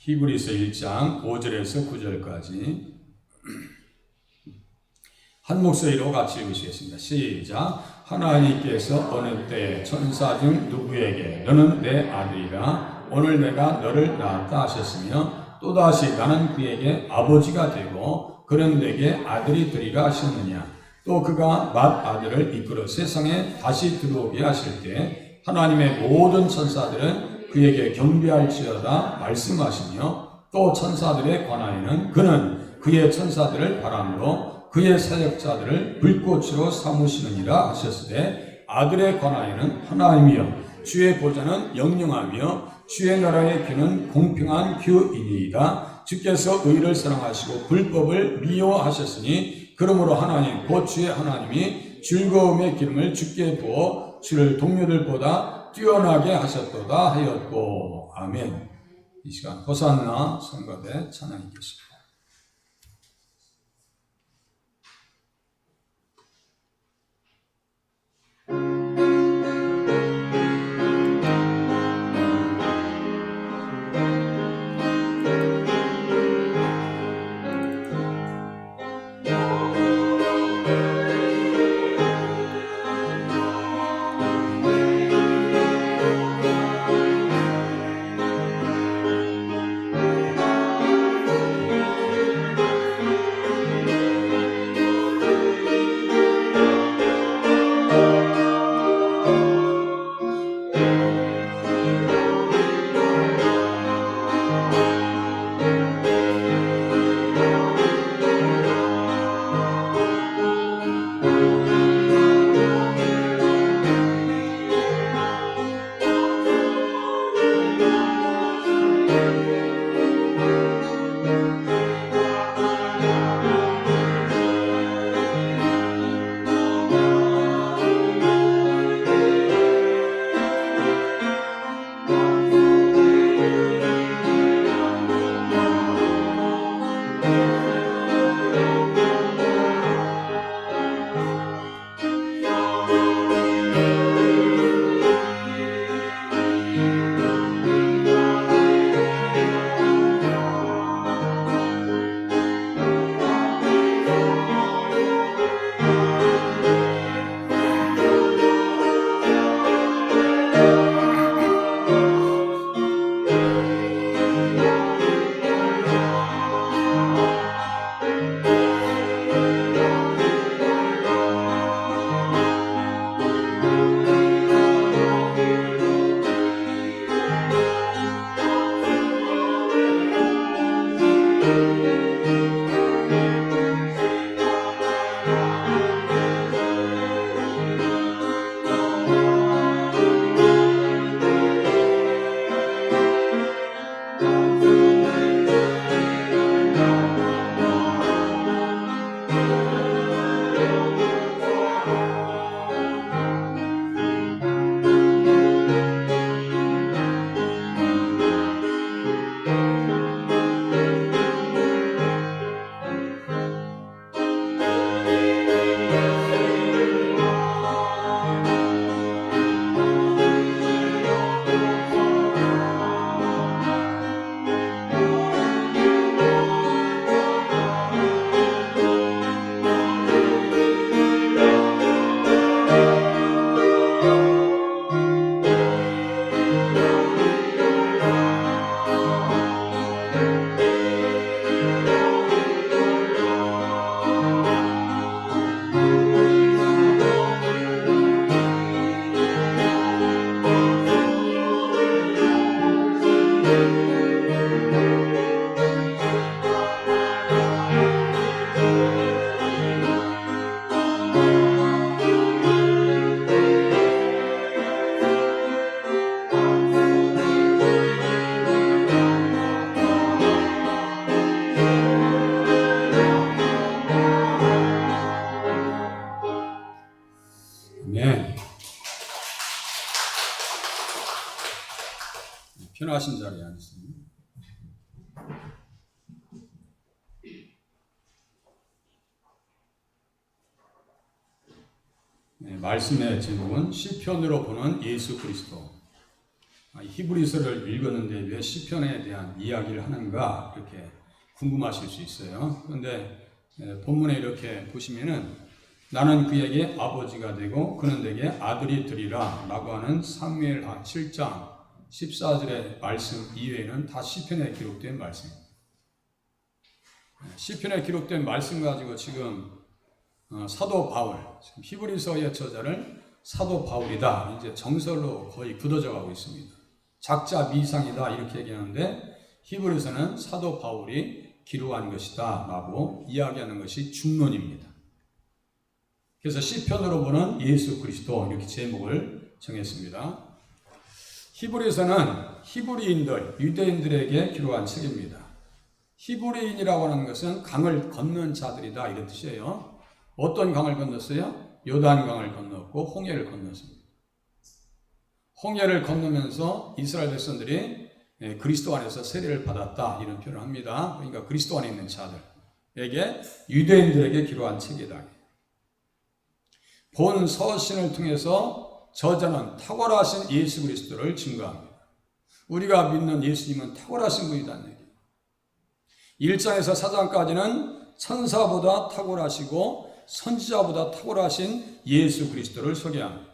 히브리서 1장 5절에서 9절까지 한 목소리로 같이 읽으시겠습니다. 시작. 하나님께서 어느 때 천사 중 누구에게 너는 내 아들이라 오늘 내가 너를 낳았다 하셨으며 또다시 나는 그에게 아버지가 되고 그는 내게 아들이 되리라 하셨느냐. 또 그가 맏아들을 이끌어 세상에 다시 들어오게 하실 때 하나님의 모든 천사들은 그에게 경배할지어다 말씀하시며 또 천사들에 관하여는 그는 그의 천사들을 바람으로 그의 사역자들을 불꽃으로 삼으시느니라 하셨으되 아들에 관하여는 하나님이여 주의 보좌는 영영하며 주의 나라의 귀는 공평한 귀이니이다. 주께서 의를 사랑하시고 불법을 미워하셨으니 그러므로 하나님 곧 주의 하나님이 즐거움의 기름을 주께 부어 주를 동료들보다 뛰어나게 하셨도다 하였고. 아멘. 이 시간 호산나 성가대 찬양이 있겠습니다. 편하신 자리에 앉으세요. 말씀의 제목은 시편으로 보는 예수 그리스도. 히브리서를 읽었는데 왜 시편에 대한 이야기를 하는가 이렇게 궁금하실 수 있어요. 그런데 본문에 이렇게 보시면은 나는 그에게 아버지가 되고 그는 내게 아들이 되리라 라고 하는 사무엘하 7장 14절의 말씀 이외에는 다 시편에 기록된 말씀입니다. 시편에 기록된 말씀 가지고 지금 사도 바울, 지금 히브리서의 저자를 사도 바울이다 이제 정설로 거의 굳어져 가고 있습니다. 작자 미상이다 이렇게 얘기하는데 히브리서는 사도 바울이 기록한 것이다 라고 이야기하는 것이 중론입니다. 그래서 시편으로 보는 예수 그리스도 이렇게 제목을 정했습니다. 히브리서는 히브리인들, 유대인들에게 기록한 책입니다. 히브리인이라고 하는 것은 강을 건넌 자들이다 이런 뜻이에요. 어떤 강을 건넜어요? 요단강을 건넜고 홍해를 건넜습니다. 홍해를 건너면서 이스라엘 백성들이 그리스도 안에서 세례를 받았다 이런 표현을 합니다. 그러니까 그리스도 안에 있는 자들에게 유대인들에게 기록한 책이다. 본 서신을 통해서 저자는 탁월하신 예수 그리스도를 증거합니다. 우리가 믿는 예수님은 탁월하신 분이라는 얘기예요. 1장에서 4장까지는 천사보다 탁월하시고 선지자보다 탁월하신 예수 그리스도를 소개합니다.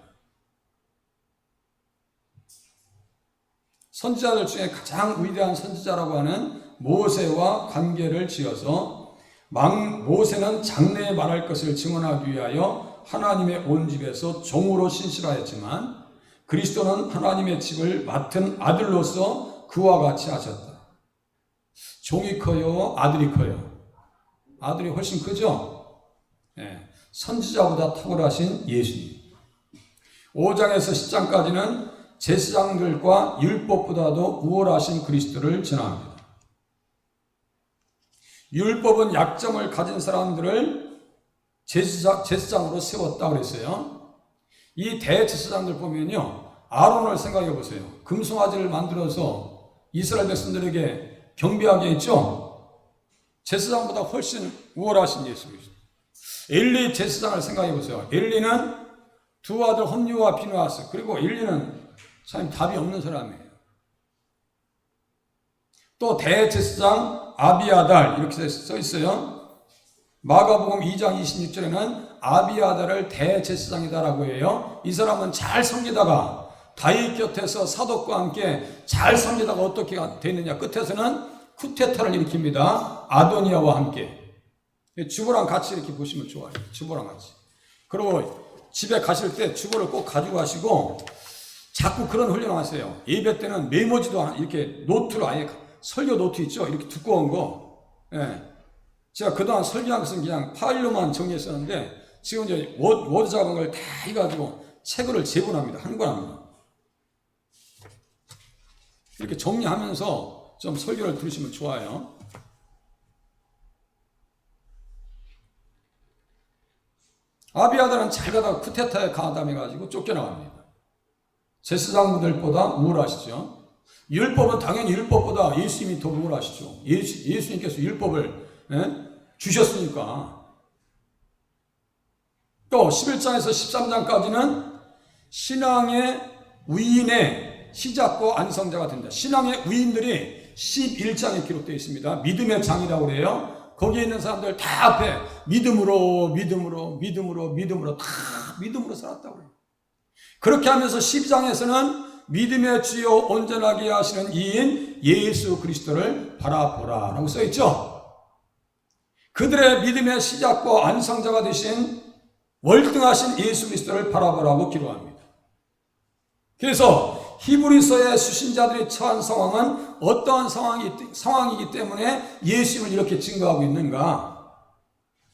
선지자들 중에 가장 위대한 선지자라고 하는 모세와 관계를 지어서 모세는 장래에 말할 것을 증언하기 위하여 하나님의 온 집에서 종으로 신실하였지만 그리스도는 하나님의 집을 맡은 아들로서 그와 같이 하셨다. 종이 커요? 아들이 커요? 아들이 훨씬 크죠? 네. 선지자보다 탁월하신 예수님. 5장에서 10장까지는 제사장들과 율법보다도 우월하신 그리스도를 전합니다. 율법은 약점을 가진 사람들을 제사장으로 세웠다고 그랬어요. 이 대제사장들 보면요. 아론을 생각해 보세요. 금송아지를 만들어서 이스라엘 백성들에게 경배하게 했죠. 제사장보다 훨씬 우월하신 예수 그리스도. 엘리 제사장을 생각해 보세요. 엘리는 두 아들 홈리와 비누아스 그리고 엘리는 참 답이 없는 사람이에요. 또 대제사장 아비아달 이렇게 써 있어요. 마가복음 2장 26절에는 아비아달을 대제사장이다라고 해요. 이 사람은 잘 섬기다가 다윗 곁에서 사독과 함께 잘 섬기다가 어떻게 되느냐 끝에서는 쿠데타를 일으킵니다. 아도니아와 함께. 주보랑 같이 이렇게 보시면 좋아요. 주보랑 같이. 그리고 집에 가실 때 주보를 꼭 가지고 가시고 자꾸 그런 훈련을 하세요. 예배 때는 메모지도 이렇게 노트로 아예 설교 노트 있죠? 이렇게 두꺼운 거. 예. 제가 그동안 설교한 것은 그냥 파일로만 정리했었는데 지금 이제 워드 작업을 다 해가지고 책을 재본합니다. 한 권 합니다. 이렇게 정리하면서 좀 설교를 들으시면 좋아요. 아비아달은 잘 가다가 쿠데타에 가담해가지고 쫓겨나갑니다. 제사장들보다 우월하시죠. 율법은 당연히 율법보다 예수님이 더 우월하시죠. 예수님께서 율법을 주셨으니까. 또 11장에서 13장까지는 신앙의 위인의 시작과 안성자가 된다. 신앙의 위인들이 11장에 기록되어 있습니다. 믿음의 장이라고 그래요. 거기에 있는 사람들 다 앞에 믿음으로 다 믿음으로 살았다고 그래요. 그렇게 하면서 12장에서는 믿음의 주요 온전하게 하시는 이인 예수 그리스도를 바라보라 라고 써있죠. 그들의 믿음의 시작과 안성자가 되신 월등하신 예수 그리스도를 바라보라고 기록합니다. 그래서 히브리서의 수신자들이 처한 상황은 어떠한 상황이기 때문에 예수님을 이렇게 증거하고 있는가.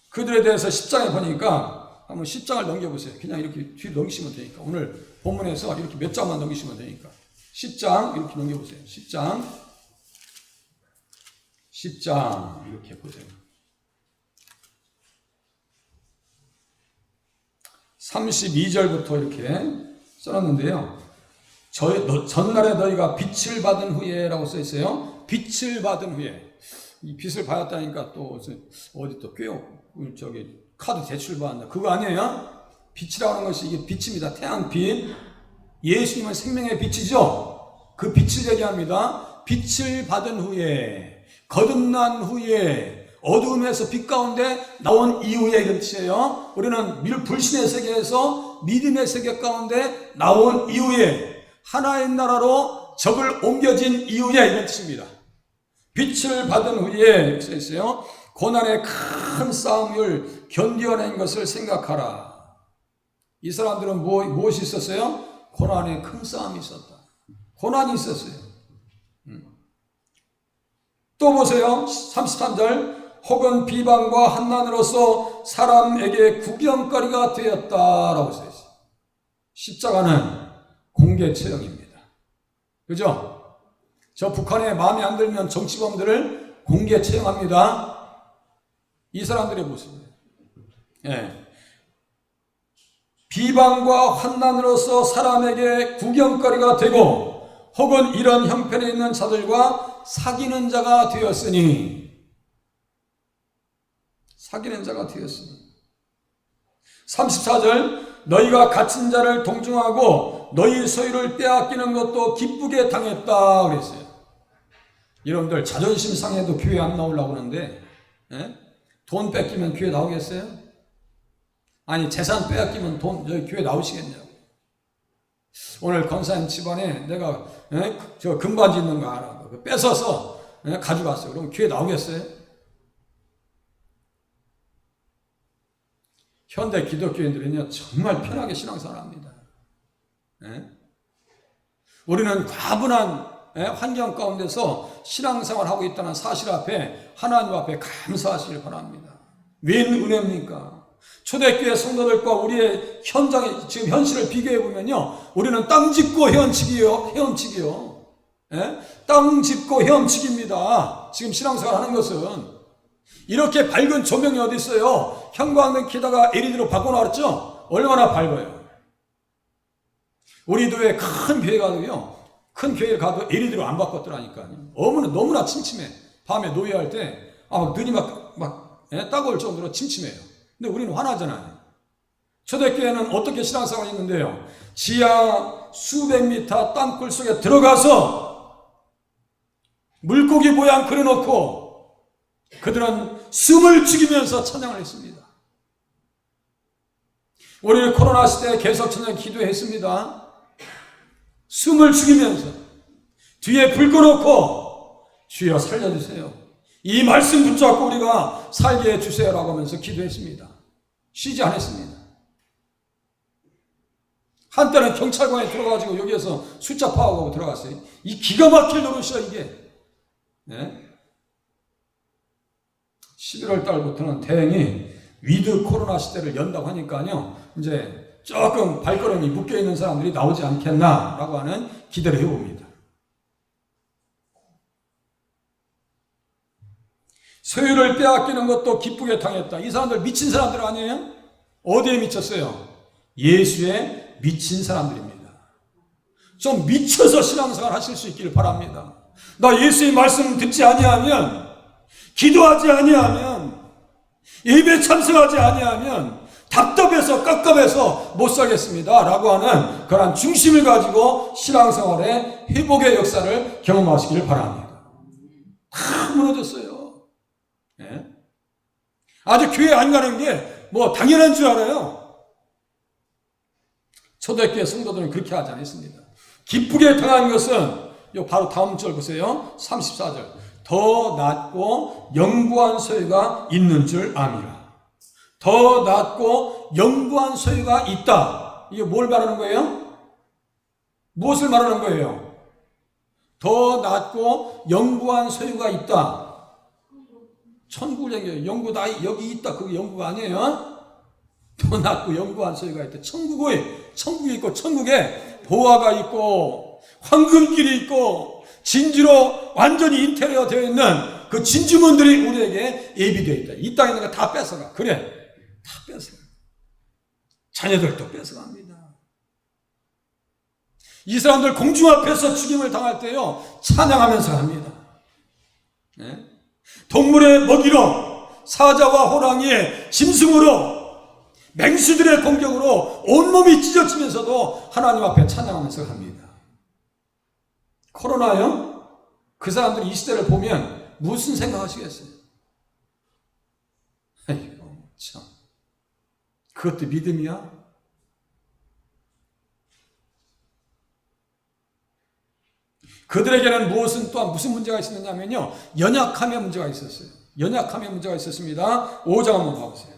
그들에 대해서 10장에 보니까 한번 10장을 넘겨보세요. 그냥 이렇게 뒤로 넘기시면 되니까. 오늘 본문에서 이렇게 몇 장만 넘기시면 되니까. 10장 이렇게 넘겨보세요. 10장 이렇게 보세요. 32절부터 이렇게 써놨는데요. 전날에 너희가 빛을 받은 후에라고 써있어요. 빛을 받은 후에. 이 빛을 받았다니까 또 어디 또 카드 대출 받았나. 그거 아니에요. 빛이라고 하는 것이 이게 빛입니다. 태양빛. 예수님은 생명의 빛이죠. 그 빛을 얘기합니다. 빛을 받은 후에, 거듭난 후에, 어두움에서 빛 가운데 나온 이후에 이런 뜻이에요. 우리는 불신의 세계에서 믿음의 세계 가운데 나온 이후에, 하나의 나라로 적을 옮겨진 이후에 이런 뜻입니다. 빛을 받은 후에 써 있어요. 고난의 큰 싸움을 견뎌낸 것을 생각하라. 이 사람들은 무엇이 있었어요? 고난의 큰 싸움이 있었다. 고난이 있었어요. 또 보세요. 33절. 혹은 비방과 환난으로서 사람에게 구경거리가 되었다라고 써 있어요. 십자가는 공개 처형입니다. 그죠? 저 북한에 마음에 안 들면 정치범들을 공개 처형합니다. 이 사람들의 모습이에요. 예. 비방과 환난으로서 사람에게 구경거리가 되고 혹은 이런 형편에 있는 자들과 사귀는 자가 되었으니 34절 너희가 갇힌 자를 동중하고 너희 소유를 빼앗기는 것도 기쁘게 당했다 그랬어요. 여러분들 자존심 상해도 교회 안 나오려고 하는데 돈 뺏기면 교회 나오겠어요? 아니 재산 빼앗기면 저희 교회 나오시겠냐고. 오늘 권사님 집안에 내가 저 금반지 있는 거 알아. 뺏어서 가져갔어요. 그럼 교회 나오겠어요? 현대 기독교인들은요 정말 편하게 신앙생활합니다. 우리는 과분한 환경 가운데서 신앙생활하고 있다는 사실 앞에 하나님 앞에 감사하시길 바랍니다. 웬 은혜입니까? 초대교회 성도들과 우리의 현장의 지금 현실을 비교해 보면요, 우리는 땅 짚고 헤엄치기요. 땅 짚고 헤엄치기입니다. 지금 신앙생활 하는 것은. 이렇게 밝은 조명이 어디 있어요? 형광등 키다가 LED로 바꿔놨죠? 얼마나 밝아요. 우리 교회 큰 교회 가도요, 큰 교회를 가도 LED로 안 바꿨더라니까요. 너무나 침침해. 밤에 노예할 때 눈이 따가울 정도로 침침해요. 근데 우리는 환하잖아요. 초대교회는 어떻게 신앙생활이 있는데요? 지하 수백 미터 땅굴 속에 들어가서 물고기 모양 그려놓고 그들은 숨을 죽이면서 찬양을 했습니다. 우리는 코로나 시대에 계속 찬양 기도했습니다. 숨을 죽이면서 뒤에 불 꺼놓고 주여 살려주세요. 이 말씀 붙잡고 우리가 살게 해주세요라고 하면서 기도했습니다. 쉬지 않았습니다. 한때는 경찰관에 들어가지고 여기에서 숫자 파악하고 들어갔어요. 이 기가 막힐 노릇이야 이게. 11월 달부터는 대행이 위드 코로나 시대를 연다고 하니까요, 이제 조금 발걸음이 묶여있는 사람들이 나오지 않겠나라고 하는 기대를 해봅니다. 소유를 빼앗기는 것도 기쁘게 당했다. 이 사람들 미친 사람들 아니에요? 어디에 미쳤어요? 예수에 미친 사람들입니다. 좀 미쳐서 신앙생활 하실 수 있기를 바랍니다. 나 예수의 말씀 듣지 아니하면, 기도하지 아니하면, 예배 참석하지 아니하면 답답해서 깝깝해서 못 살겠습니다 라고 하는 그런 중심을 가지고 신앙생활의 회복의 역사를 경험하시기를 바랍니다. 다 무너졌어요. 아주 교회 안 가는 게 당연한 줄 알아요. 초대교회 성도들은 그렇게 하지 않았습니다. 기쁘게 당한 것은 바로 다음 절 보세요. 34절. 더 낮고 영구한 소유가 있는 줄 아미라. 더 낮고 영구한 소유가 있다. 이게 뭘 말하는 거예요? 무엇을 말하는 거예요? 더 낮고 영구한 소유가 있다. 천국을 얘기해요. 영구 다 여기 있다. 그게 영구가 아니에요. 더 낮고 영구한 소유가 있다. 천국이 있고 천국에 보화가 있고 황금길이 있고 진주로 완전히 인테리어 되어 있는 그 진주문들이 우리에게 예비되어 있다. 이 땅에 있는 거 다 뺏어가. 그래. 다 뺏어가. 자녀들도 뺏어갑니다. 이 사람들 공중 앞에서 죽임을 당할 때요, 찬양하면서 합니다. 동물의 먹이로, 사자와 호랑이의 짐승으로, 맹수들의 공격으로 온몸이 찢어지면서도 하나님 앞에 찬양하면서 합니다. 코로나요? 그 사람들이 이 시대를 보면 무슨 생각하시겠어요? 아이고 참, 그것도 믿음이야? 그들에게는 또한 무슨 문제가 있었느냐면요, 연약함의 문제가 있었어요. 연약함의 문제가 있었습니다. 5장 한번 봐보세요.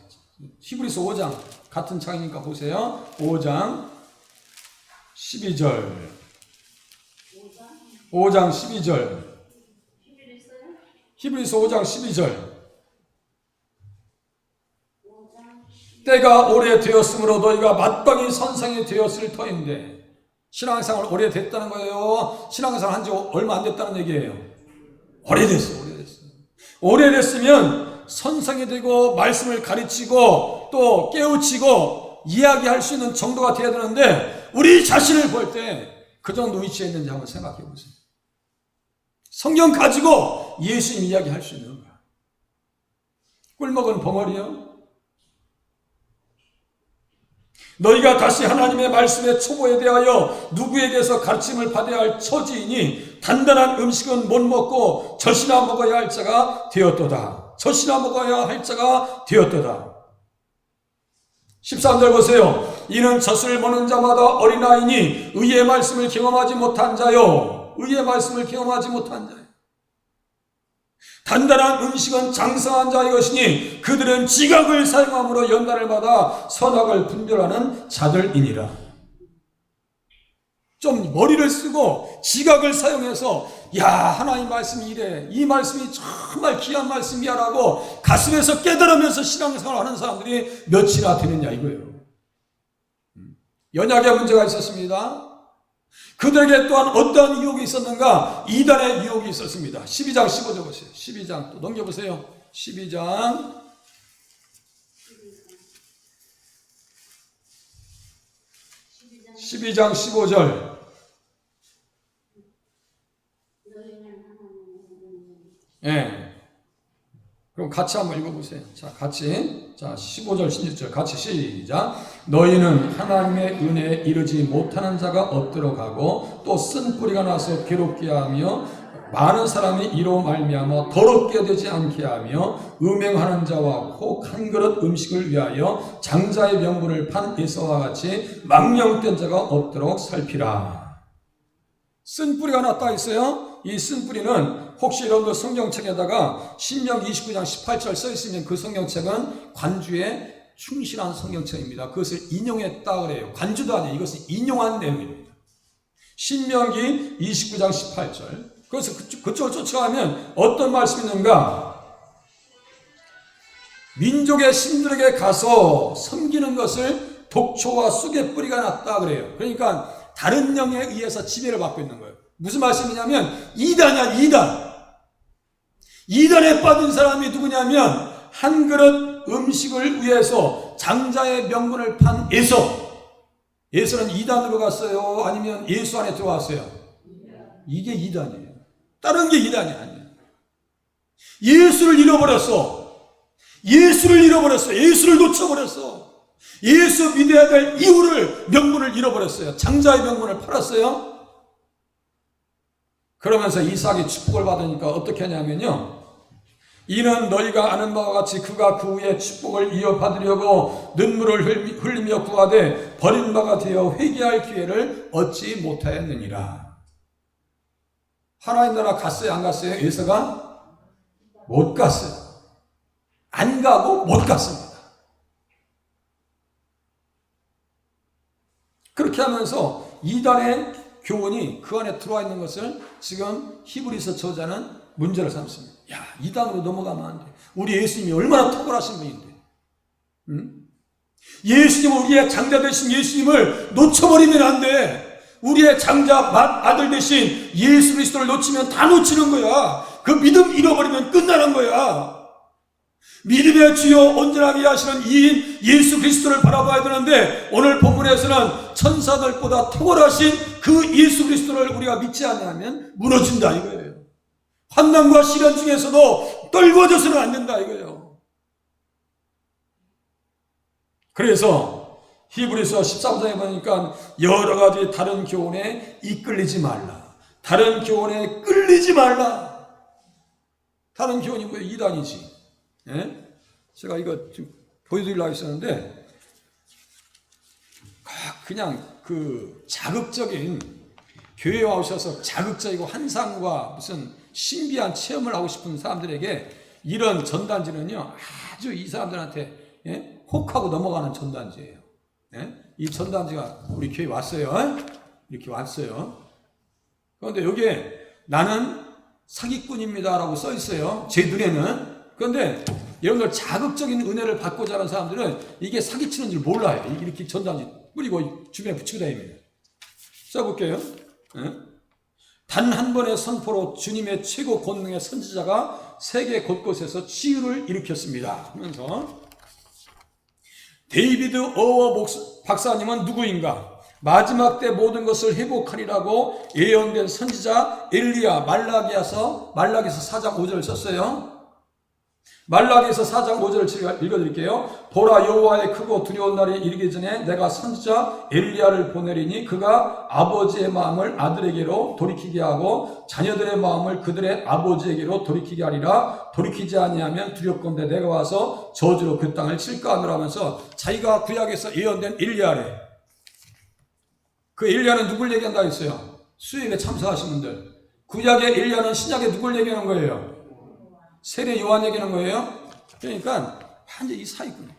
히브리서 5장 같은 장이니까 보세요. 5장 12절. 5장 12절. 히브리서 5장 12절. 때가 오래되었으므로 너희가 마땅히 선상이 되었을 터인데, 신앙생활 오래됐다는 거예요. 신앙생활 한 지 얼마 안 됐다는 얘기예요. 오래됐어. 오래됐으면 선상이 되고 말씀을 가르치고 또 깨우치고 이야기할 수 있는 정도가 돼야 되는데, 우리 자신을 볼 때 그 정도 위치에 있는지 한번 생각해 보세요. 성경 가지고 예수님 이야기할 수 있는 거야. 꿀먹은 벙어리요? 너희가 다시 하나님의 말씀의 초보에 대하여 누구에게서 가르침을 받아야 할 처지이니 단단한 음식은 못 먹고 젖이나 먹어야 할 자가 되었도다. 젖이나 먹어야 할 자가 되었도다. 13절 보세요. 이는 젖을 먹는 자마다 어린아이니 의의 말씀을 경험하지 못한 자요. 의의 말씀을 경험하지 못한 자요. 단단한 음식은 장성한 자의 것이니 그들은 지각을 사용함으로 연단을 받아 선악을 분별하는 자들이니라. 좀 머리를 쓰고 지각을 사용해서 하나님 말씀이 이래, 이 말씀이 정말 귀한 말씀이야라고 가슴에서 깨달으면서 신앙생활을 하는 사람들이 몇이나 되느냐 이거예요. 연약의 문제가 있었습니다. 그들에게 또한 어떠한 유혹이 있었는가? 이단의 유혹이 있었습니다. 12장 15절 보세요. 12장 또 넘겨보세요. 12장 15절. 예. 그럼 같이 한번 읽어보세요. 자, 같이. 자, 15절, 16절 같이 시작. 너희는 하나님의 은혜에 이르지 못하는 자가 없도록 하고 또 쓴 뿌리가 나서 괴롭게 하며 많은 사람이 이로 말미암아 더럽게 되지 않게 하며 음행하는 자와 혹 한 그릇 음식을 위하여 장자의 명분을 판 에서와 같이 망령된 자가 없도록 살피라. 쓴 뿌리가 났다 했어요. 이 쓴 뿌리는 혹시 여러분들 성경책에다가 신명기 29장 18절 써 있으면 그 성경책은 관주에 충실한 성경책입니다. 그것을 인용했다 그래요. 관주도 아니에요. 이것은 인용한 내용입니다. 신명기 29장 18절. 그래서 그쪽을 쫓아가면 어떤 말씀이 있는가? 민족의 신들에게 가서 섬기는 것을 독초와 쑥의 뿌리가 났다 그래요. 그러니까 다른 영에 의해서 지배를 받고 있는 거예요. 무슨 말씀이냐면 이단이야, 이단. 이단에 빠진 사람이 누구냐면 한 그릇 음식을 위해서 장자의 명분을 판 에서. 예수는 이단으로 갔어요? 아니면 예수 안에 들어왔어요? 이게 이단이에요. 다른 게 이단이 아니에요. 예수를 잃어버렸어. 예수를 잃어버렸어. 예수를 놓쳐버렸어. 예수 믿어야 될 이유를, 명분을 잃어버렸어요. 장자의 명분을 팔았어요. 그러면서 이삭이 축복을 받으니까 어떻게 하냐면요, 이는 너희가 아는 바와 같이 그가 그 후에 축복을 이어받으려고 눈물을 흘리며 구하되 버린 바가 되어 회개할 기회를 얻지 못하였느니라. 하나님 나라 갔어요, 안 갔어요? 에서가 못 갔어요. 안 가고 못 갔습니다. 그렇게 하면서 이단의 교훈이 그 안에 들어와 있는 것을 지금 히브리서 저자는 문제를 삼습니다. 야, 이단으로 넘어가면 안 돼. 우리 예수님이 얼마나 탁월하신 분인데. 예수님은 우리의 장자 되신 예수님을 놓쳐버리면 안 돼. 우리의 장자 아들 되신 예수 그리스도를 놓치면 다 놓치는 거야. 그 믿음 잃어버리면 끝나는 거야. 믿음의 주요 온전하게 하시는 이인 예수 그리스도를 바라봐야 되는데, 오늘 본문에서는 천사들보다 탁월하신 그 예수 그리스도를 우리가 믿지 않으면 무너진다 이거예요. 환난과 시련 중에서도 떨궈져서는 안 된다 이거예요. 그래서 히브리서 13장에 보니까 여러 가지 다른 교훈에 이끌리지 말라. 다른 교훈에 끌리지 말라. 다른 교훈이 뭐예요? 이단이지. 예? 제가 이거 지금 보여드리려고 했었는데, 그냥 그 자극적인, 교회에 오셔서 자극적이고 환상과 무슨 신비한 체험을 하고 싶은 사람들에게 이런 전단지는요, 아주 이 사람들한테, 예? 혹하고 넘어가는 전단지예요. 예? 이 전단지가 우리 교회에 왔어요. 이렇게 왔어요. 그런데 여기에 나는 사기꾼입니다라고 써 있어요. 제 눈에는. 그런데 여러분들 자극적인 은혜를 받고자 하는 사람들은 이게 사기치는 줄 몰라요. 이렇게 전단지 뿌리고 주변에 붙이고 다닙니다. 써볼게요. 단 한 번의 선포로 주님의 최고 권능의 선지자가 세계 곳곳에서 치유를 일으켰습니다 하면서, 데이비드 어워 박사님은 누구인가? 마지막 때 모든 것을 회복하리라고 예언된 선지자 엘리야 말라기에서 4장 5절을 썼어요. 말라기에서 4장 5절을 읽어드릴게요. 보라, 여호와의 크고 두려운 날이 이르기 전에 내가 선지자 엘리야를 보내리니 그가 아버지의 마음을 아들에게로 돌이키게 하고 자녀들의 마음을 그들의 아버지에게로 돌이키게 하리라. 돌이키지 아니하면 두렵건대 내가 와서 저주로 그 땅을 칠까 하노라 하면서 자기가 구약에서 예언된 엘리야래. 그 엘리야는 누굴 얘기한다 했어요? 수입에 참석하신 분들. 구약의 엘리야는 신약에 누굴 얘기하는 거예요? 세례 요한 얘기하는 거예요. 그러니까 완전 이 사기꾼이에요.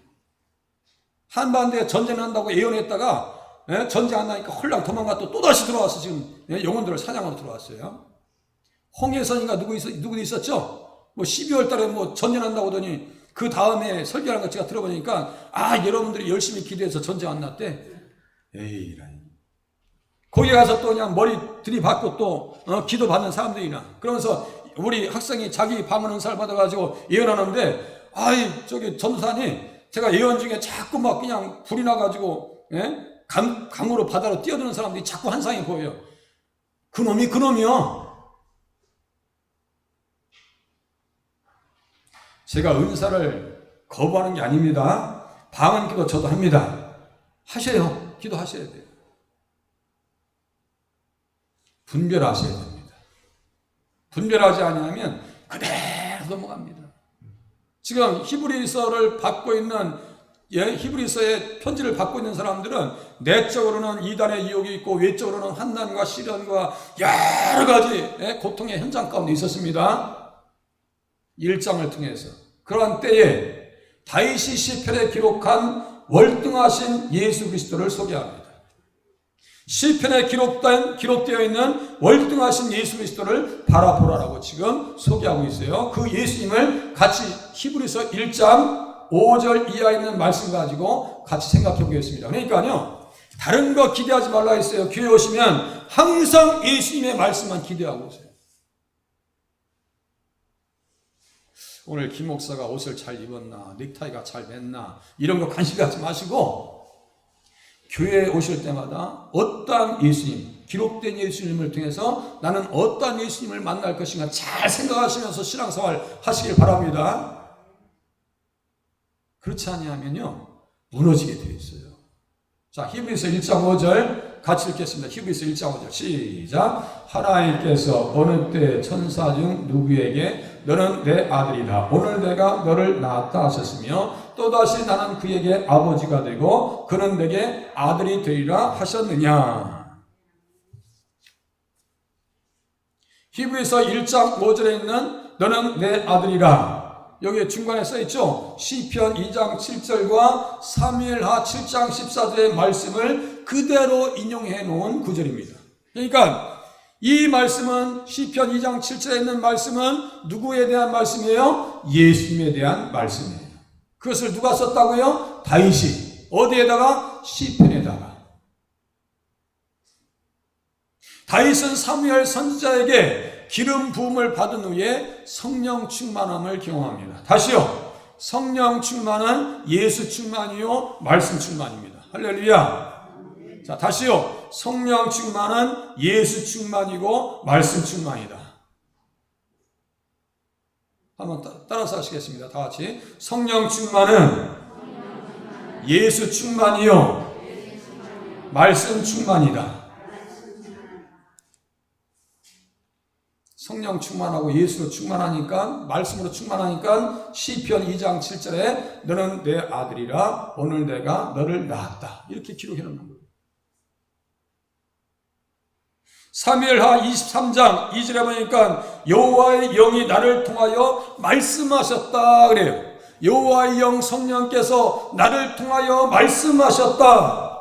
한반도에 전쟁한다고 예언했다가 전쟁 안 나니까 홀랑 도망가 또다시 들어와서 지금 영혼들을 사냥하러 들어왔어요. 홍해선인가 누구 있었죠? 뭐 12월 달에 뭐 전쟁한다고 하더니 그 다음에 설교하는 거 제가 들어보니까 여러분들이 열심히 기도해서 전쟁 안 났대. 에이라니. 거기 가서 또 그냥 머리 들이받고 또 기도 받는 사람들이나 그러면서 우리 학생이 자기 방언 은사를 받아가지고 예언하는데, 저기 전도사님, 제가 예언 중에 자꾸 막 그냥 불이 나가지고, 강으로 바다로 뛰어드는 사람들이 자꾸 환상이 보여요. 그놈이요. 제가 은사를 거부하는 게 아닙니다. 방언 기도 저도 합니다. 하셔요. 기도하셔야 돼요. 분별하셔야 됩니다. 분별하지 않으면 그대로 넘어갑니다. 지금 히브리서를 받고 있는, 히브리서의 편지를 받고 있는 사람들은 내적으로는 이단의 유혹이 있고 외적으로는 환난과 시련과 여러 가지 고통의 현장 가운데 있었습니다. 1장을 통해서. 그러한 때에 다윗이 시편에 기록한 월등하신 예수 그리스도를 소개합니다. 시편에 기록되어 있는 월등하신 예수 그리스도를 바라보라라고 지금 소개하고 있어요. 그 예수님을 같이 히브리서 1장 5절 이하에 있는 말씀 가지고 같이 생각해 보겠습니다. 그러니까요, 다른 거 기대하지 말라 했어요. 교회 오시면 항상 예수님의 말씀만 기대하고 오세요. 오늘 김 목사가 옷을 잘 입었나, 넥타이가 잘 맸나, 이런 거 관심 갖지 마시고 교회에 오실 때마다 어떠한 예수님, 기록된 예수님을 통해서 나는 어떠한 예수님을 만날 것인가 잘 생각하시면서 신앙생활 하시길 바랍니다. 그렇지 아니하면요, 무너지게 되어 있어요. 자, 히브리서 1장 5절 같이 읽겠습니다. 히브리서 1장 5절 시작. 하나님께서 어느 때 천사 중 누구에게 너는 내 아들이다, 오늘 내가 너를 낳았다 하셨으며 또다시 나는 그에게 아버지가 되고 그는 내게 아들이 되리라 하셨느냐. 히브리서 1장 5절에 있는 너는 내 아들이라, 여기 중간에 써있죠. 시편 2장 7절과 사무엘하 7장 14절의 말씀을 그대로 인용해 놓은 구절입니다. 그러니까 이 말씀은, 시편 2장 7절에 있는 말씀은 누구에 대한 말씀이에요? 예수님에 대한 말씀이에요. 그것을 누가 썼다고요? 다윗이. 어디에다가? 시편에다가. 다윗은 사무엘 선지자에게 기름 부음을 받은 후에 성령 충만함을 경험합니다. 다시요. 성령 충만은 예수 충만이요, 말씀 충만입니다. 할렐루야. 자, 다시요. 성령 충만은 예수 충만이고 말씀 충만이다. 한번 따라서 하시겠습니다. 다 같이. 성령 충만은 예수 충만이요, 말씀 충만이다. 성령 충만하고 예수로 충만하니까, 말씀으로 충만하니까 시편 2장 7절에 너는 내 아들이라 오늘 내가 너를 낳았다, 이렇게 기록해 놓는 거예요. 사무엘하 23장 2절에 보니까 여호와의 영이 나를 통하여 말씀하셨다 그래요. 여호와의 영 성령께서 나를 통하여 말씀하셨다.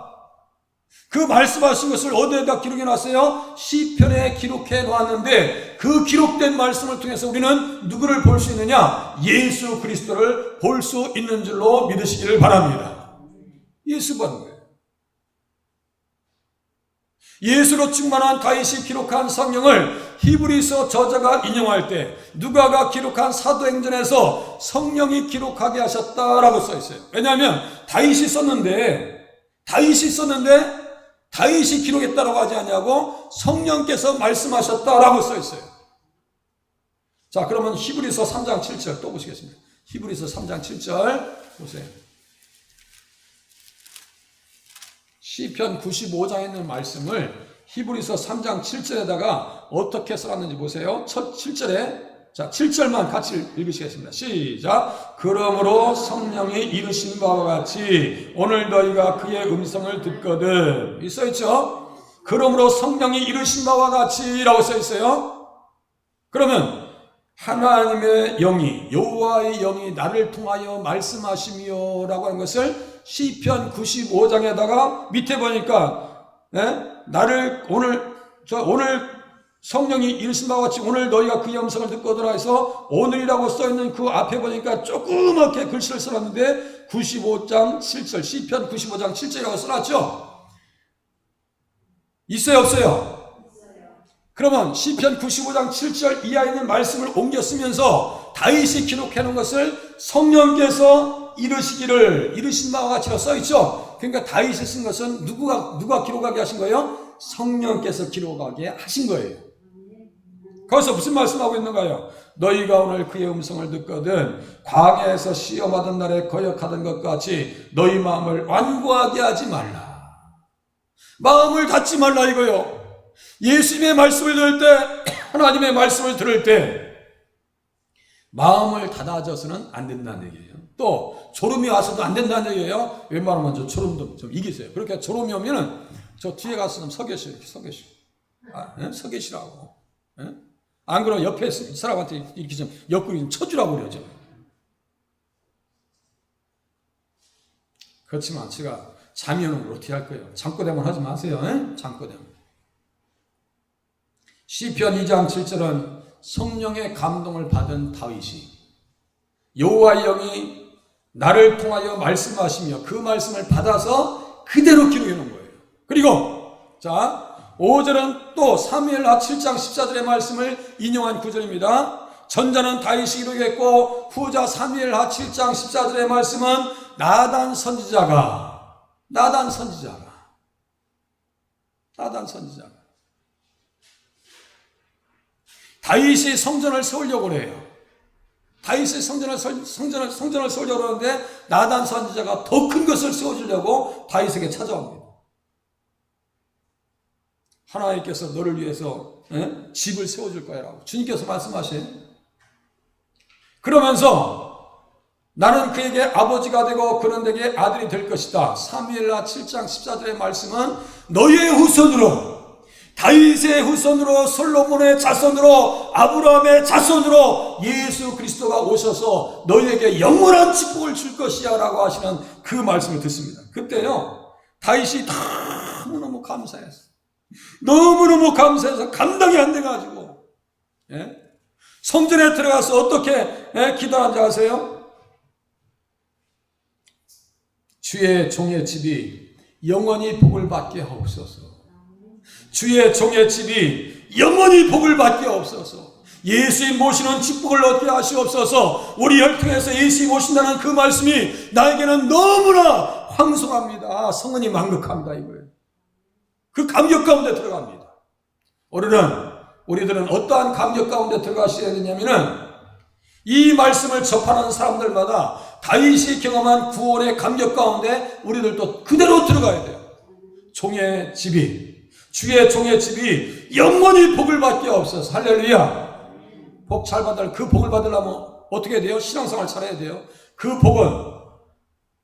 그 말씀하신 것을 어디에다 기록해 놨어요? 시편에 기록해 놨는데, 그 기록된 말씀을 통해서 우리는 누구를 볼 수 있느냐? 예수 그리스도를 볼 수 있는 줄로 믿으시기를 바랍니다. 예수 보는 거예요. 예수로 충만한 다윗이 기록한 성경을 히브리서 저자가 인용할 때 누가가 기록한 사도행전에서 성령이 기록하게 하셨다라고 써 있어요. 왜냐하면 다윗이 썼는데 다윗이 기록했다라고 하지 않냐고, 성령께서 말씀하셨다라고 써 있어요. 자, 그러면 히브리서 3장 7절 또 보시겠습니다. 히브리서 3장 7절 보세요. 시편 95장에 있는 말씀을 히브리서 3장 7절에다가 어떻게 써놨는지 보세요. 첫 7절에, 자, 7절만 같이 읽으시겠습니다. 시작. 그러므로 성령이 이르신 바와 같이 오늘 너희가 그의 음성을 듣거든. 써있죠? 그러므로 성령이 이르신 바와 같이 라고 써있어요. 그러면 하나님의 영이, 여호와의 영이 나를 통하여 말씀하시며 라고 하는 것을 시편 95장에다가 밑에 보니까, 나를 오늘 성령이 이르신 바와 같이 오늘 너희가 그의 음성을 듣거니와 해서 오늘이라고 써있는 그 앞에 보니까 조그맣게 글씨를 써놨는데 95장 7절, 시편 95장 7절이라고 써놨죠? 있어요, 없어요? 그러면 시편 95장 7절 이하에 있는 말씀을 옮겨 쓰면서 다윗이 기록해 놓은 것을 성령께서 이르신 바와 같이라고 써있죠? 그러니까 다윗이 쓴 것은 누가 기록하게 하신 거예요? 성령께서 기록하게 하신 거예요. 거기서 무슨 말씀하고 있는가요? 너희가 오늘 그의 음성을 듣거든 광야에서 시험하던 날에 거역하던 것 같이 너희 마음을 완고하게 하지 말라. 마음을 닫지 말라 이거요. 예수님의 말씀을 들을 때, 하나님의 말씀을 들을 때 마음을 닫아져서는 안 된다는 얘기예요. 또 졸음이 와서도 안 된다는 얘기예요. 웬만하면 저 졸음도 좀 이기세요. 그렇게 졸음이 오면은 저 뒤에 가서 좀 서 계시오. 이렇게 서 계시오. 서 계시라고. 안 그러면 옆에 사람한테 이렇게 좀 옆구리 좀 쳐주라고 그러죠. 그렇지만 제가 잠이 오는 걸 어떻게 할 거예요? 잠꼬대만 하지 마세요. 잠꼬대만. 시편 2장 7절은 성령의 감동을 받은 다윗이 여호와의 영이 나를 통하여 말씀하시며 그 말씀을 받아서 그대로 기록해 놓은 거예요. 그리고 자 5절은 또 사무엘하 7장 14절의 말씀을 인용한 구절입니다. 전자는 다윗이 기록했고 후자 사무엘하 7장 14절의 말씀은 나단 선지자가 다윗이 성전을 세우려고 해요. 다윗이 성전을 세우려고 하는데 나단 선지자가 더 큰 것을 세워주려고 다윗에게 찾아옵니다. 하나님께서 너를 위해서 집을 세워줄 거야 라고 주님께서 말씀하신, 그러면서 나는 그에게 아버지가 되고 그는 내게 아들이 될 것이다. 사무엘하 7장 14절의 말씀은 너희의 후손으로, 다윗의 후손으로, 솔로몬의 자손으로, 아브라함의 자손으로 예수 그리스도가 오셔서 너희에게 영원한 축복을 줄 것이야 라고 하시는 그 말씀을 듣습니다. 그때요 다윗이 너무너무 감사했어요. 너무너무 감사해서 감당이 안 돼가지고 성전에 들어가서 어떻게 기도하는지 아세요? 주의 종의 집이 영원히 복을 받게 하옵소서. 주의 종의 집이 영원히 복을 받게 하옵소서. 예수님 모시는 축복을 얻게 하시옵소서. 우리 혈통에서 예수님 모신다는 그 말씀이 나에게는 너무나 황송합니다. 성은이 만극합니다 이거예요. 그 감격 가운데 들어갑니다. 우리들은 어떠한 감격 가운데 들어가셔야 되냐면은 이 말씀을 접하는 사람들마다 다윗이 경험한 구원의 감격 가운데 우리들도 그대로 들어가야 돼요. 주의 종의 집이 영원히 복을 받게 하옵소서. 할렐루야. 복 잘 받을 그 복을 받으려면 어떻게 해야 돼요? 신앙생활 잘해야 돼요. 그 복은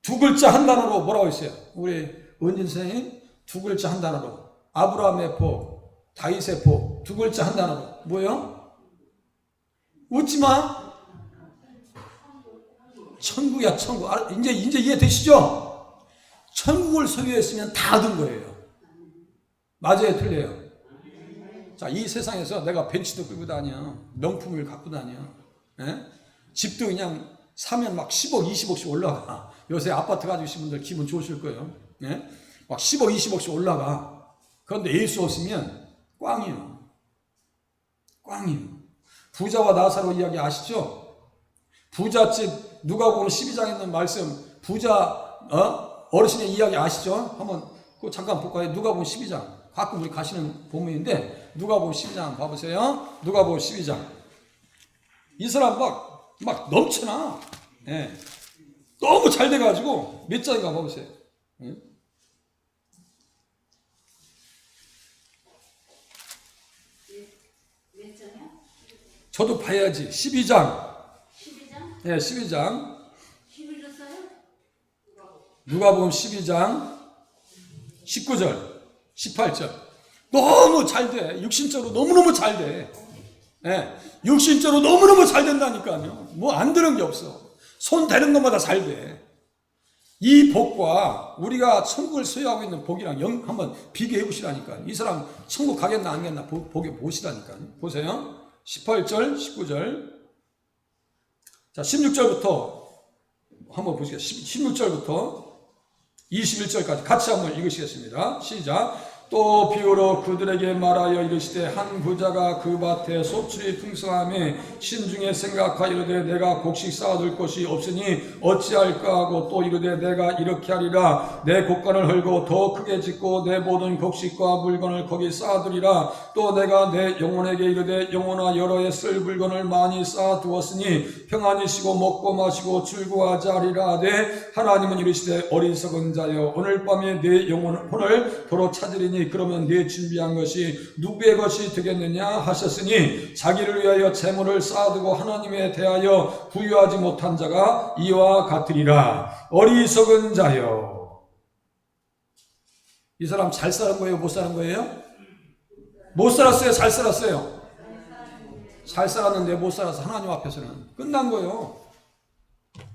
두 글자 한 단어로 뭐라고 했어요? 우리 은진 선생님 두 글자 한 단어로 아브라함의 복, 다윗의 복 두 글자 한 단어로 뭐예요? 웃지 마. 천국이야 천국. 이제 이해되시죠? 천국을 소유했으면 다 얻은 거예요. 맞아요 틀려요? 자, 이 세상에서 내가 벤츠도 끌고 다녀, 명품을 갖고 다녀, 예? 집도 그냥 사면 막 10억, 20억씩 올라가. 요새 아파트 가지신 분들 기분 좋으실 거예요. 예? 막 10억, 20억씩 올라가. 그런데 예수 없으면 꽝이요. 꽝이요. 부자와 나사로 이야기 아시죠? 부잣집 누가복음 12장에 있는 말씀, 부자 어르신의 이야기 아시죠? 한번 그거 잠깐 볼까요? 누가복음 12장. 가끔 우리 가시는 본문인데 누가복음 12장 봐보세요. 누가복음 12장. 이 사람 막 넘쳐나. 예. 너무 잘 돼가지고 몇 장인가 봐보세요. 예? 몇 장이야? 저도 봐야지. 12장. 12장? 예, 12장. 11절 써요? 누가복음 12장 19절, 18절. 너무 잘 돼. 육신적으로 너무너무 잘 돼. 예, 육신적으로 너무너무 잘 된다니까요. 뭐 안 되는 게 없어. 손 대는 것마다 잘 돼. 이 복과 우리가 천국을 소유하고 있는 복이랑 한번 비교해 보시라니까요. 이 사람 천국 가겠나 안 가겠나 보시라니까요. 보세요. 18절, 19절. 자, 16절부터 한번 보시겠습니다. 16절부터 21절까지 같이 한번 읽으시겠습니다. 시작. 또 비유로 그들에게 말하여 이르시되 한 부자가 그 밭에 소출이 풍성함에 신중에 생각하여 이르되 내가 곡식 쌓아둘 곳이 없으니 어찌할까 하고 또 이르되 내가 이렇게 하리라 내 곡간을 헐고 더 크게 짓고 내 모든 곡식과 물건을 거기 쌓아두리라 또 내가 내 영혼에게 이르되 영혼아 여러 해 쓸 물건을 많이 쌓아두었으니 평안히 쉬고 먹고 마시고 즐거워하자 하리라 하되 하나님은 이르시되 어리석은 자여 오늘 밤에 내 영혼을 도로 찾으리니 그러면 네 준비한 것이 누구의 것이 되겠느냐 하셨으니 자기를 위하여 재물을 쌓아두고 하나님에 대하여 부유하지 못한 자가 이와 같으리라. 어리석은 자여. 이 사람 잘 사는 거예요? 못 사는 거예요? 못 살았어요? 잘 살았어요? 잘 살았는데 못 살아서 하나님 앞에서는 끝난 거예요.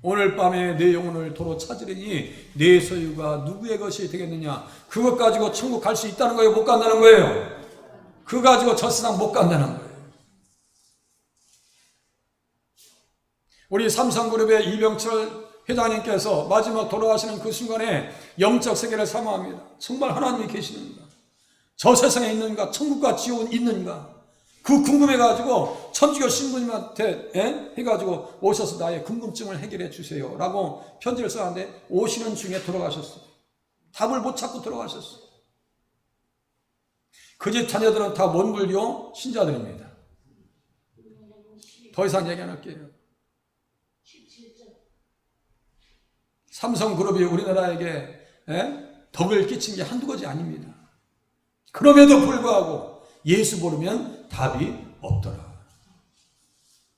오늘 밤에 내 영혼을 도로 찾으리니 내 소유가 누구의 것이 되겠느냐. 그것 가지고 천국 갈 수 있다는 거예요? 못 간다는 거예요? 그거 가지고 저 세상 못 간다는 거예요. 우리 삼성그룹의 이병철 회장님께서 마지막 돌아가시는 그 순간에 영적 세계를 사모합니다. 정말 하나님이 계시는가? 저 세상에 있는가? 천국과 지옥은 있는가? 그 궁금해가지고 천주교 신부님한테 해가지고 오셔서 나의 궁금증을 해결해 주세요 라고 편지를 써왔는데 오시는 중에 돌아가셨어요. 답을 못 찾고 돌아가셨어요. 그 집 자녀들은 다 원불교 신자들입니다. 더 이상 얘기 안 할게요. 삼성그룹이 우리나라에게 덕을 끼친 게 한두 가지 아닙니다. 그럼에도 불구하고 예수 모르면 답이 없더라.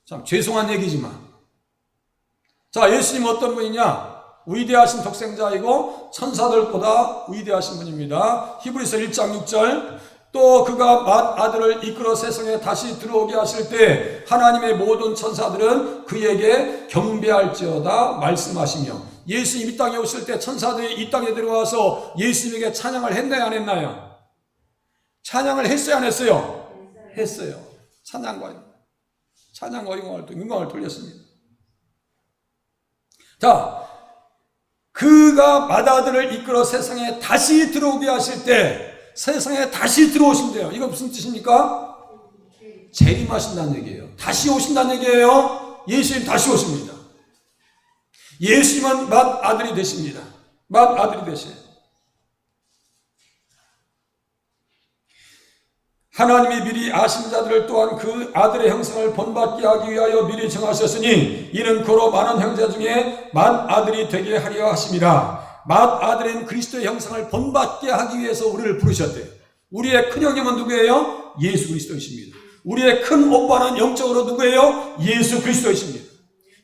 참 죄송한 얘기지만 자, 예수님 어떤 분이냐? 위대하신 독생자이고 천사들보다 위대하신 분입니다. 히브리서 1장 6절 또 그가 맏아들을 이끌어 세상에 다시 들어오게 하실 때 하나님의 모든 천사들은 그에게 경배할지어다 말씀하시며 예수님 이 땅에 오실 때 천사들이 이 땅에 들어와서 예수님에게 찬양을 했나요 안 했나요? 찬양을 했어요 안 했어요? 했어요. 찬양과 영광을 돌렸습니다. 자, 그가 맏아들을 이끌어 세상에 다시 들어오게 하실 때 세상에 다시 들어오신대요. 이거 무슨 뜻입니까? 재림하신다는 얘기예요. 다시 오신다는 얘기예요. 예수님 다시 오십니다. 예수님은 맏아들이 되십니다. 맏아들이 되셔요. 하나님이 미리 아신 자들을 또한 그 아들의 형상을 본받게 하기 위하여 미리 정하셨으니 이는 그로 많은 형제 중에 맏아들이 되게 하려 하심이라. 맏아들인 그리스도의 형상을 본받게 하기 위해서 우리를 부르셨대요. 우리의 큰형님은 누구예요? 예수 그리스도이십니다. 우리의 큰 오빠는 영적으로 누구예요? 예수 그리스도이십니다.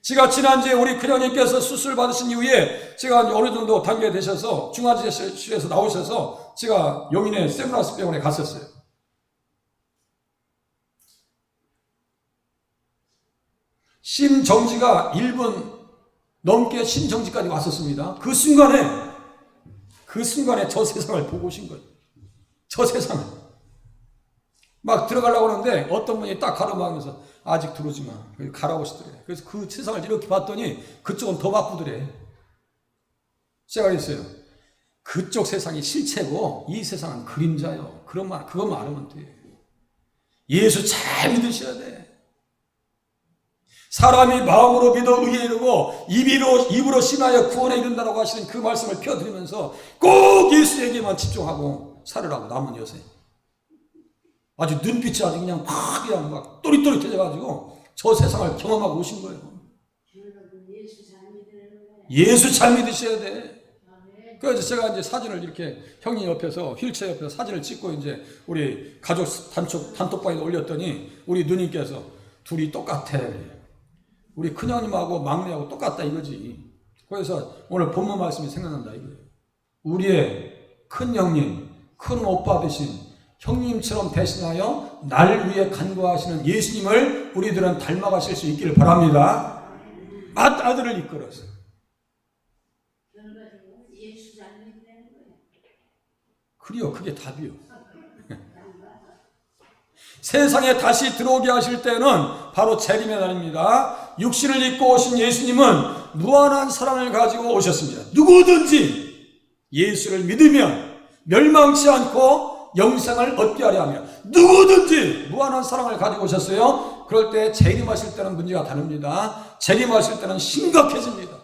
제가 지난주에 우리 큰형님께서 수술 받으신 이후에 제가 어느 정도 단계 되셔서 중화지실에서 나오셔서 제가 용인의 세브라스 병원에 갔었어요. 심정지가 1분 넘게 심정지까지 왔었습니다. 그 순간에 저 세상을 보고 오신 거예요. 저 세상을. 막 들어가려고 하는데 어떤 분이 딱 가로막으면서 아직 들어오지 마. 가라고 하시더래요. 그래서 그 세상을 이렇게 봤더니 그쪽은 더 바쁘더래. 제가 그랬어요. 그쪽 세상이 실체고 이 세상은 그림자요. 그것만 알면 돼. 예수 잘 믿으셔야 돼. 사람이 마음으로 믿어 의에 이르고 입으로 신하여 구원에 이른다라고 하시는 그 말씀을 펴드리면서 꼭 예수에게만 집중하고 살으라고 남은 여세. 아주 눈빛이 아주 그냥 막 또릿또릿해져가지고 저 세상을 경험하고 오신 거예요. 예수 잘 믿으셔야 돼. 그래서 제가 이제 사진을 이렇게 형님 옆에서 휠체어 옆에서 사진을 찍고 이제 우리 가족 단톡방에 올렸더니 우리 누님께서 둘이 똑같아. 우리 큰형님하고 막내하고 똑같다 이거지. 그래서 오늘 본문 말씀이 생각난다 이거예요. 우리의 큰형님, 큰 오빠 대신 형님처럼 대신하여 날 위해 간구하시는 예수님을 우리들은 닮아가실 수 있기를 바랍니다. 아들을 이끌어서. 그래요. 그게 답이요. 세상에 다시 들어오게 하실 때는 바로 재림의 날입니다. 육신을 입고 오신 예수님은 무한한 사랑을 가지고 오셨습니다. 누구든지 예수를 믿으면 멸망치 않고 영생을 얻게 하려 하며 누구든지 무한한 사랑을 가지고 오셨어요. 그럴 때 재림하실 때는 문제가 다릅니다. 재림하실 때는 심각해집니다.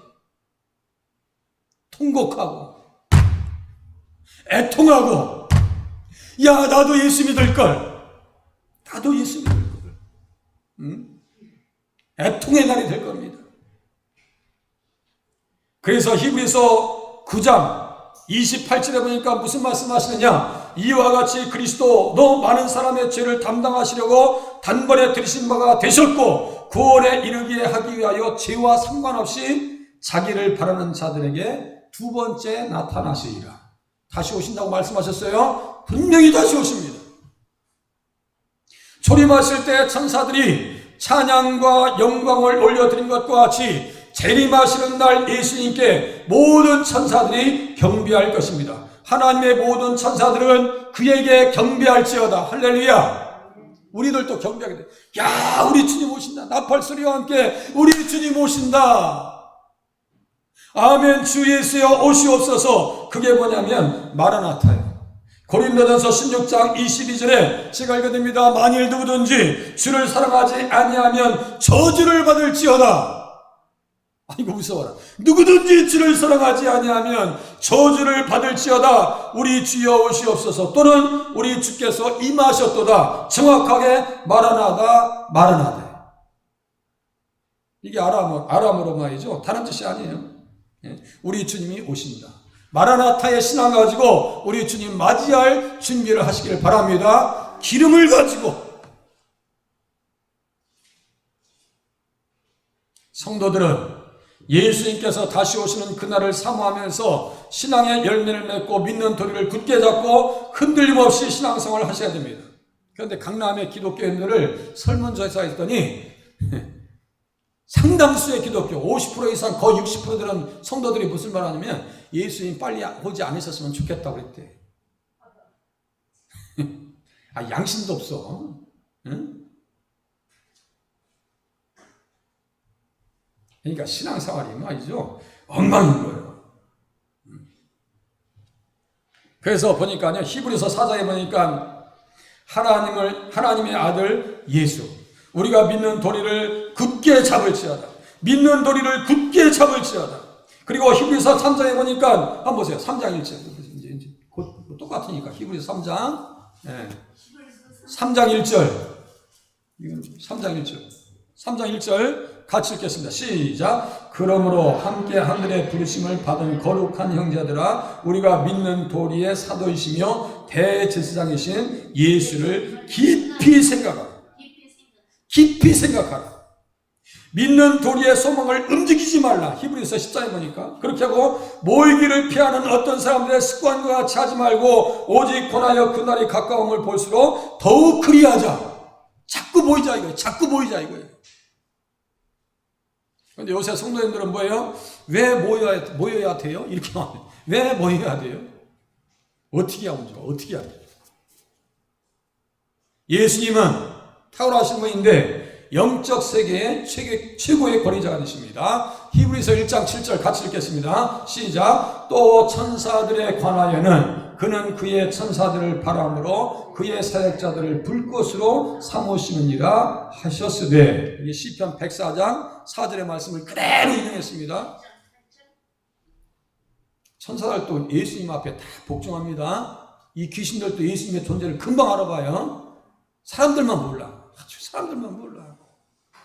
통곡하고 애통하고 야 나도 예수 믿을걸. 나도 예수 믿을걸. 애통의 날이 될 겁니다. 그래서 히브리서 9장 28절에 보니까 무슨 말씀하시느냐. 이와 같이 그리스도도 많은 사람의 죄를 담당하시려고 단번에 들이신 바가 되셨고 구원에 이르게 하기 위하여 죄와 상관없이 자기를 바라는 자들에게 두 번째 나타나시리라. 다시 오신다고 말씀하셨어요. 분명히 다시 오십니다. 초림하실 때 천사들이 찬양과 영광을 올려드린 것과 같이 재림하시는 날 예수님께 모든 천사들이 경배할 것입니다. 하나님의 모든 천사들은 그에게 경배할지어다. 할렐루야. 우리들도 경배하게 돼. 야 우리 주님 오신다. 나팔소리와 함께 우리 주님 오신다. 아멘. 주 예수여 오시옵소서. 그게 뭐냐면 마라나타예요. 고린도전서 16장 22절에 제가 읽어드립니다. 만일 누구든지 주를 사랑하지 아니하면 저주를 받을지어다. 아이고 무서워라. 누구든지 주를 사랑하지 아니하면 저주를 받을지어다. 우리 주여 오시옵소서. 또는 우리 주께서 임하셨도다. 정확하게 마라나다. 이게 아람어로 말이죠. 다른 뜻이 아니에요. 우리 주님이 오신다. 마라나타의 신앙 가지고 우리 주님 맞이할 준비를 하시길 바랍니다. 기름을 가지고. 성도들은 예수님께서 다시 오시는 그날을 사모하면서 신앙의 열매를 맺고 믿는 도리를 굳게 잡고 흔들림 없이 신앙생활을 하셔야 됩니다. 그런데 강남의 기독교인들을 설문조사 했더니 상당수의 기독교 50% 이상 거의 60%들은 성도들이 무슨 말 하냐면 예수님 빨리 오지 않으셨으면 좋겠다고 그랬대. 아 양심도 없어. 응? 그러니까 신앙생활이 말이죠. 엉망인 거예요. 그래서 보니까요. 히브리서 4장에 보니까 하나님의 아들 예수. 우리가 믿는 도리를 굳게 잡을지어다. 믿는 도리를 굳게 잡을지어다. 그리고 히브리서 3장에 보니까 한번 보세요. 3장 1절. 이제 곧 똑같으니까 히브리서 3장. 네. 3장 1절. 이건 3장 1절. 3장 1절 같이 읽겠습니다. 시작. 그러므로 함께 하늘의 부르심을 받은 거룩한 형제들아 우리가 믿는 도리의 사도이시며 대제사장이신 예수를 깊이 생각하고 깊이 생각하라. 믿는 도리의 소망을 움직이지 말라. 히브리서 14에 보니까 그렇게 하고 모이기를 피하는 어떤 사람들의 습관과 같이 하지 말고 오직 권하여 그날이 가까움을 볼수록 더욱 그리하자. 자꾸 모이자 이거예요. 자꾸 모이자 이거예요. 그런데 요새 성도님들은 뭐예요? 왜 모여야 돼요? 이렇게 말해요. 왜 모여야 돼요? 어떻게 하면 좋아? 어떻게 하면 좋아? 예수님은 탁월하신 분인데 영적 세계의 최고의 권위자가 되십니다. 히브리서 1장 7절 같이 읽겠습니다. 시작. 또 천사들에 관하여는 그는 그의 천사들을 바람으로 그의 사역자들을 불꽃으로 삼으시느니라 하셨으되, 이 시편 104장 4절의 말씀을 그대로 인용했습니다. 천사들도 예수님 앞에 다 복종합니다. 이 귀신들도 예수님의 존재를 금방 알아봐요. 사람들만 몰라. 아주 사람들만 몰라.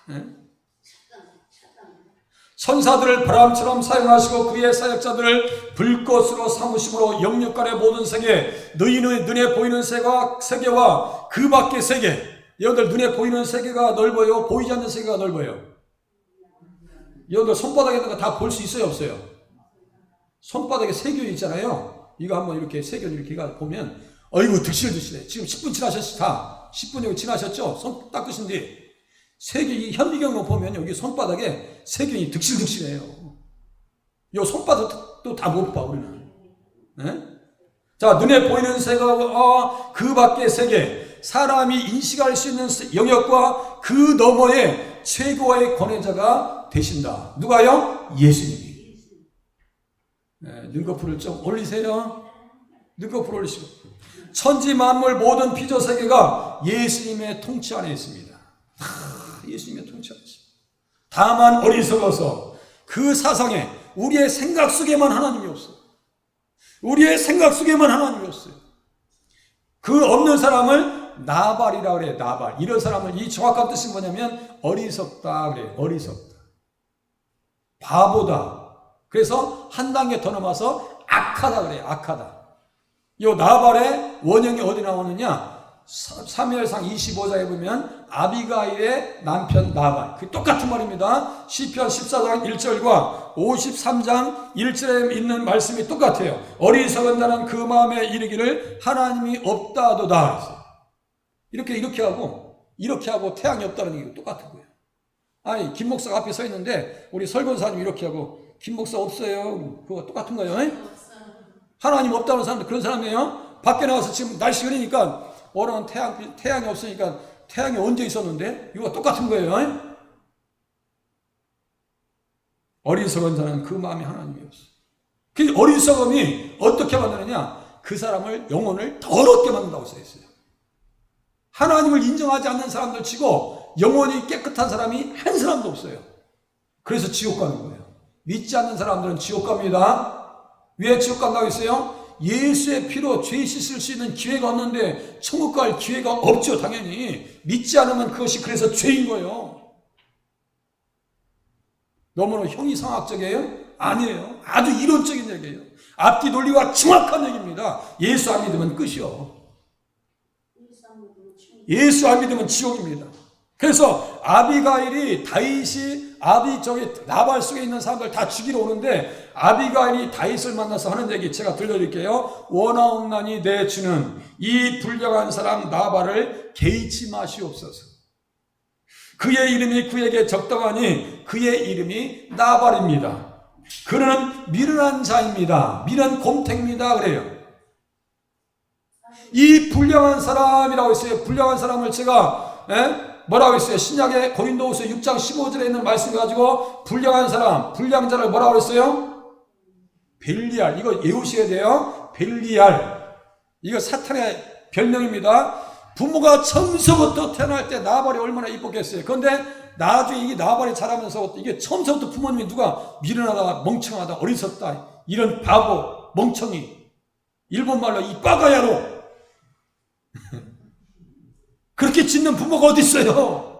네? 천사들을 바람처럼 사용하시고 그의 사역자들을 불꽃으로 삼으심으로 영육간의 모든 세계, 너희는 눈에 보이는 세계와 그 밖의 세계, 여러분들 눈에 보이는 세계가 넓어요? 보이지 않는 세계가 넓어요? 여러분들 손바닥에 있는 거 다 볼 수 있어요? 없어요? 손바닥에 세균 있잖아요. 이거 한번 이렇게 세균 이렇게 보면 어이구 득실득실해. 지금 10분 지나셨죠? 다 10분 여기 지나셨죠? 손 닦으신 뒤 세균이 현미경으로 보면 여기 손바닥에 세균이 득실득실해요. 요 손바닥도 다 못 봐 우리는. 네? 자, 눈에 보이는 세계와 그 밖의 세계, 사람이 인식할 수 있는 영역과 그 너머의 최고의 권위자가 되신다. 누가요? 예수님이. 네, 눈꺼풀을 좀 올리세요. 눈꺼풀 올리시고. 천지 만물 모든 피조 세계가 예수님의 통치 안에 있습니다. 예수님의 통치 안에 있습니다. 다만 어리석어서 그 사상에 우리의 생각 속에만 하나님이 없어요. 우리의 생각 속에만 하나님이 없어요. 그 없는 사람을 나발이라고 그래요. 나발. 이런 사람을, 이 정확한 뜻이 뭐냐면 어리석다 그래요. 어리석다. 바보다. 그래서 한 단계 더 넘어서 악하다 그래요. 악하다. 이 나발의 원형이 어디 나오느냐? 사무엘상 25장에 보면 아비가일의 남편 나발. 그 똑같은 말입니다. 시편 14장 1절과 53장 1절에 있는 말씀이 똑같아요. 어리석은 자는 그 마음에 이르기를 하나님이 없다도다. 이렇게 하고 태양이 없다는 얘기가 똑같은 거예요. 아니, 김 목사가 앞에 서 있는데 우리 설교사님이 이렇게 하고 김 목사 없어요. 그거 똑같은 거예요. 하나님 없다는 사람들 그런 사람이에요. 밖에 나와서 지금 날씨 흐리니까 오늘은 태양이 없으니까 태양이 언제 있었는데? 이거 똑같은 거예요. 어리석은 자는 그 마음이 하나님이 없어. 그 어리석음이 어떻게 만드느냐? 그 사람을, 영혼을 더럽게 만든다고 써있어요. 하나님을 인정하지 않는 사람들 치고 영혼이 깨끗한 사람이 한 사람도 없어요. 그래서 지옥 가는 거예요. 믿지 않는 사람들은 지옥 갑니다. 왜 지옥 간다고 했어요? 예수의 피로 죄 씻을 수 있는 기회가 없는데 천국 갈 기회가 없죠. 당연히 믿지 않으면 그것이 그래서 죄인 거예요. 너무나 형이상학적이에요? 아니에요. 아주 이론적인 얘기예요. 앞뒤 논리와 정확한 얘기입니다. 예수 안 믿으면 끝이요. 예수 안 믿으면 지옥입니다. 그래서 아비가일이 다윗이 나발 속에 있는 사람들 다 죽이러 오는데 아비가일이 다윗을 만나서 하는 얘기 제가 들려드릴게요. 원하옵나니 내 주는 이 불량한 사람 나발을 개의치 마시옵소서. 그의 이름이 그에게 적당하니 그의 이름이 나발입니다. 그는 미련한 자입니다. 미련 곰탱입니다. 그래요. 이 불량한 사람이라고 했어요. 불량한 사람을 제가 뭐라고 했어요? 신약의 고린도후서 6장 15절에 있는 말씀 가지고 불량한 사람, 불량자를 뭐라고 했어요? 벨리알. 이거 외우셔야 돼요. 벨리알. 이거 사탄의 별명입니다. 부모가 처음서부터 태어날 때 나발이 얼마나 이뻤겠어요. 그런데 나중에 이게 나발이 자라면서 이게 처음서부터 부모님이 누가 미련하다, 멍청하다, 어리석다, 이런 바보, 멍청이, 일본말로 이 빠가야로 그렇게 짓는 부모가 어디 있어요?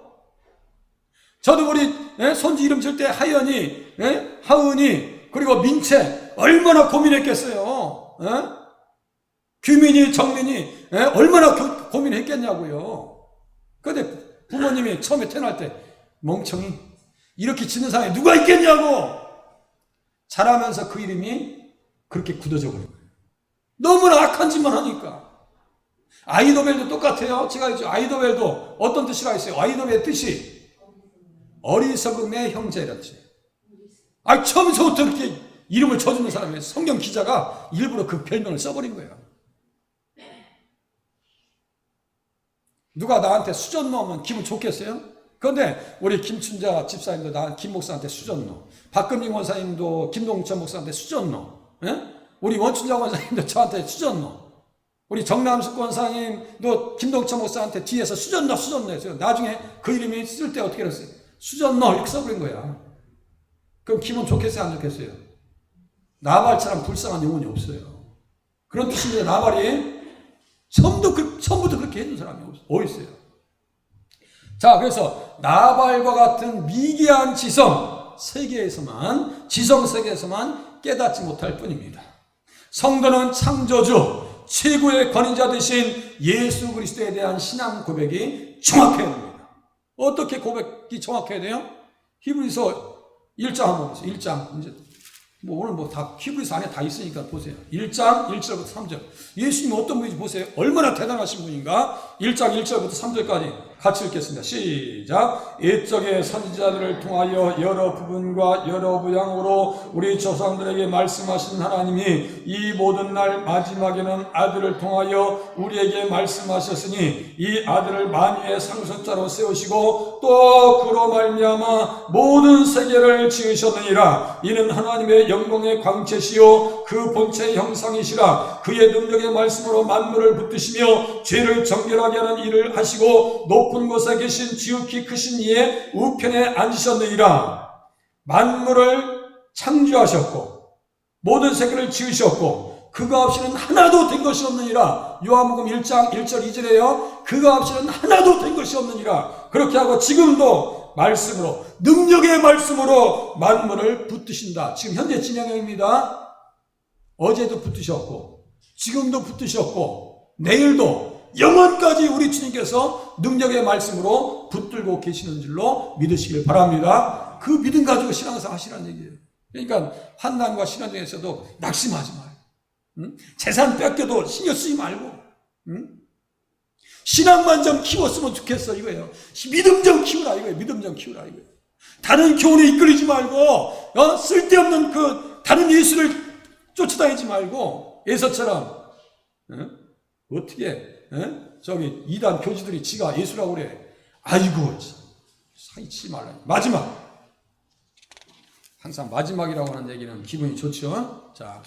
저도 우리 손주 이름 질 때 하연이, 하은이, 그리고 민채 얼마나 고민했겠어요. 규민이, 정민이 얼마나 고민했겠냐고요. 그런데 부모님이 처음에 태어날 때 멍청이 이렇게 짓는 사람이 누가 있겠냐고 자라면서 그 이름이 그렇게 굳어져 버린 거예요. 너무나 악한 짓만 하니까. 아이도벨도 똑같아요. 제가 이제 아이도벨도 어떤 뜻이라 했어요. 아이도벨의 뜻이 어리석음의 형제라는 뜻이에요. 처음부터 이렇게 이름을 쳐주는 사람이에요. 성경 기자가 일부러 그 별명을 써버린 거예요. 누가 나한테 수전노 하면 기분 좋겠어요? 그런데 우리 김춘자 집사님도 김 목사한테 수전노, 박금ling 원사님도 김동천 목사한테 수전노, 우리 원춘자 원사님도 저한테 수전노, 우리 정남숙 원사님도 김동천 목사한테 뒤에서 수전노 했어요. 나중에 그 이름이 쓸 때 어떻게 했어요? 수전노 이렇게 써버린 거야. 그럼 기분 좋겠어요? 안 좋겠어요? 나발처럼 불쌍한 영혼이 없어요. 그런 뜻입니다. 나발이 처음부터 그렇게 해준 사람이 어디 있어요? 자, 그래서 나발과 같은 미개한 지성 세계에서만 깨닫지 못할 뿐입니다. 성도는 창조주 최고의 권위자 되신 예수 그리스도에 대한 신앙 고백이 정확해야 됩니다. 어떻게 고백이 정확해야 돼요? 히브리서 1장 한번 보세요. 1장 이제 오늘 다 히브리서 안에 다 있으니까 보세요. 1장 1절부터 3절. 예수님 어떤 분인지 보세요. 얼마나 대단하신 분인가? 1장 1절부터 3절까지 같이 읽겠습니다. 시작. 옛적의 선지자들을 통하여 여러 부분과 여러 모양으로 우리 조상들에게 말씀하신 하나님이 이 모든 날 마지막에는 아들을 통하여 우리에게 말씀하셨으니 이 아들을 만유의 상속자로 세우시고 또 그로 말미암아 모든 세계를 지으셨느니라. 이는 하나님의 영광의 광채시요 그 본체의 형상이시라. 그의 능력의 말씀으로 만물을 붙드시며 죄를 정결하게 하는 일을 하시고 높은 곳에 계신 지극히 크신 이의 우편에 앉으셨느니라. 만물을 창조하셨고 모든 세계를 지으셨고 그가 없이는 하나도 된 것이 없느니라. 요한복음 1장 1절 2절에요. 그가 없이는 하나도 된 것이 없느니라. 그렇게 하고 지금도 말씀으로 능력의 말씀으로 만물을 붙드신다. 지금 현재 진행형입니다. 어제도 붙드셨고 지금도 붙드셨고 내일도 영원까지 우리 주님께서 능력의 말씀으로 붙들고 계시는 줄로 믿으시길 바랍니다. 그 믿음 가지고 신앙생활 하시라는 얘기예요. 그러니까 환난과 시련 중에서도 낙심하지 마요. 재산 뺏겨도 신경 쓰지 말고 신앙만 좀 키웠으면 좋겠어 이거예요. 믿음 좀 키우라 이거예요. 믿음 좀 키우라 이거예요. 다른 교훈에 이끌리지 말고 쓸데없는 그 다른 예수를 쫓아다니지 말고 예서처럼 어떻게 저기 이단 교주들이 지가 예수라고 그래. 아이고 사이치 말라. 마지막. 항상 마지막이라고 하는 얘기는 기분이 좋죠. 자,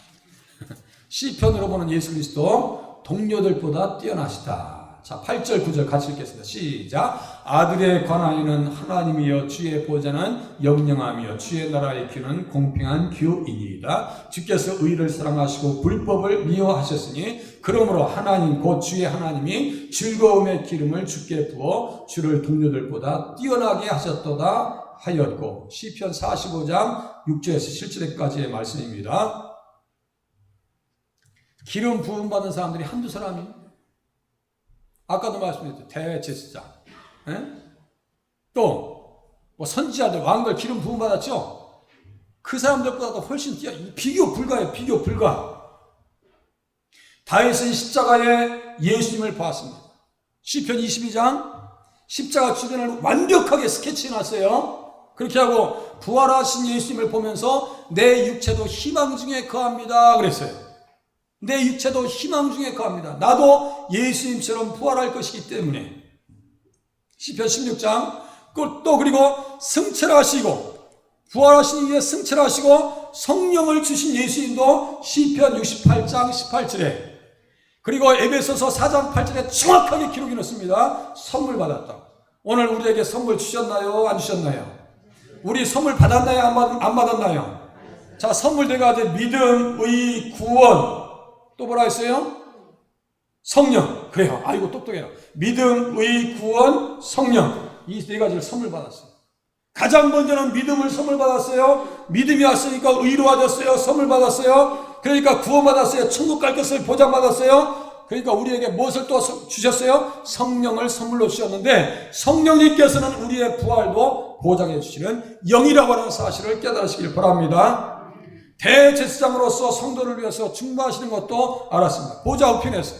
시편으로 보는 예수 그리스도 동료들보다 뛰어나시다. 자, 8절 9절 같이 읽겠습니다. 시작. 아들에 관하여는 하나님이여 주의 보좌는 영영하며 주의 나라의 규는 공평한 규이니이다. 주께서 의를 사랑하시고 불법을 미워하셨으니 그러므로 하나님 곧 주의 하나님이 즐거움의 기름을 주께 부어 주를 동료들보다 뛰어나게 하셨도다 하였고. 시편 45장 6절에서 7절까지의 말씀입니다. 기름 부음 받은 사람들이 한두 사람이 아까도 말씀드렸죠. 대제사장, 또 뭐 선지자들, 왕들 기름 부음 받았죠. 그 사람들보다도 훨씬 비교 불가해요. 비교 불가. 다윗은 십자가에 예수님을 보았습니다. 시편 22장 십자가 주변을 완벽하게 스케치해놨어요. 그렇게 하고 부활하신 예수님을 보면서 내 육체도 희망 중에 거합니다 그랬어요. 내 육체도 희망 중에 거합니다. 나도 예수님처럼 부활할 것이기 때문에. 시편 16장 또 그리고 승천하시고 부활하신 이후에 승천하시고 성령을 주신 예수님도 시편 68장 18절에 그리고 에베소서 4장 8절에 정확하게 기록이 넣습니다. 선물 받았다. 오늘 우리에게 선물 주셨나요? 안 주셨나요? 우리 선물 받았나요? 안 받았나요? 자, 선물 네 가지. 믿음, 의, 구원. 또 뭐라 했어요? 성령. 그래요. 아이고 똑똑해요. 믿음, 의, 구원, 성령. 이 네 가지를 선물 받았어요. 가장 먼저는 믿음을 선물 받았어요. 믿음이 왔으니까 의로워졌어요. 선물 받았어요. 그러니까 구원 받았어요. 천국 갈 것을 보장 받았어요. 그러니까 우리에게 무엇을 또 주셨어요? 성령을 선물로 주셨는데 성령님께서는 우리의 부활도 보장해 주시는 영이라고 하는 사실을 깨달으시길 바랍니다. 대제사장으로서 성도를 위해서 중보하시는 것도 알았습니다. 보좌 우편에서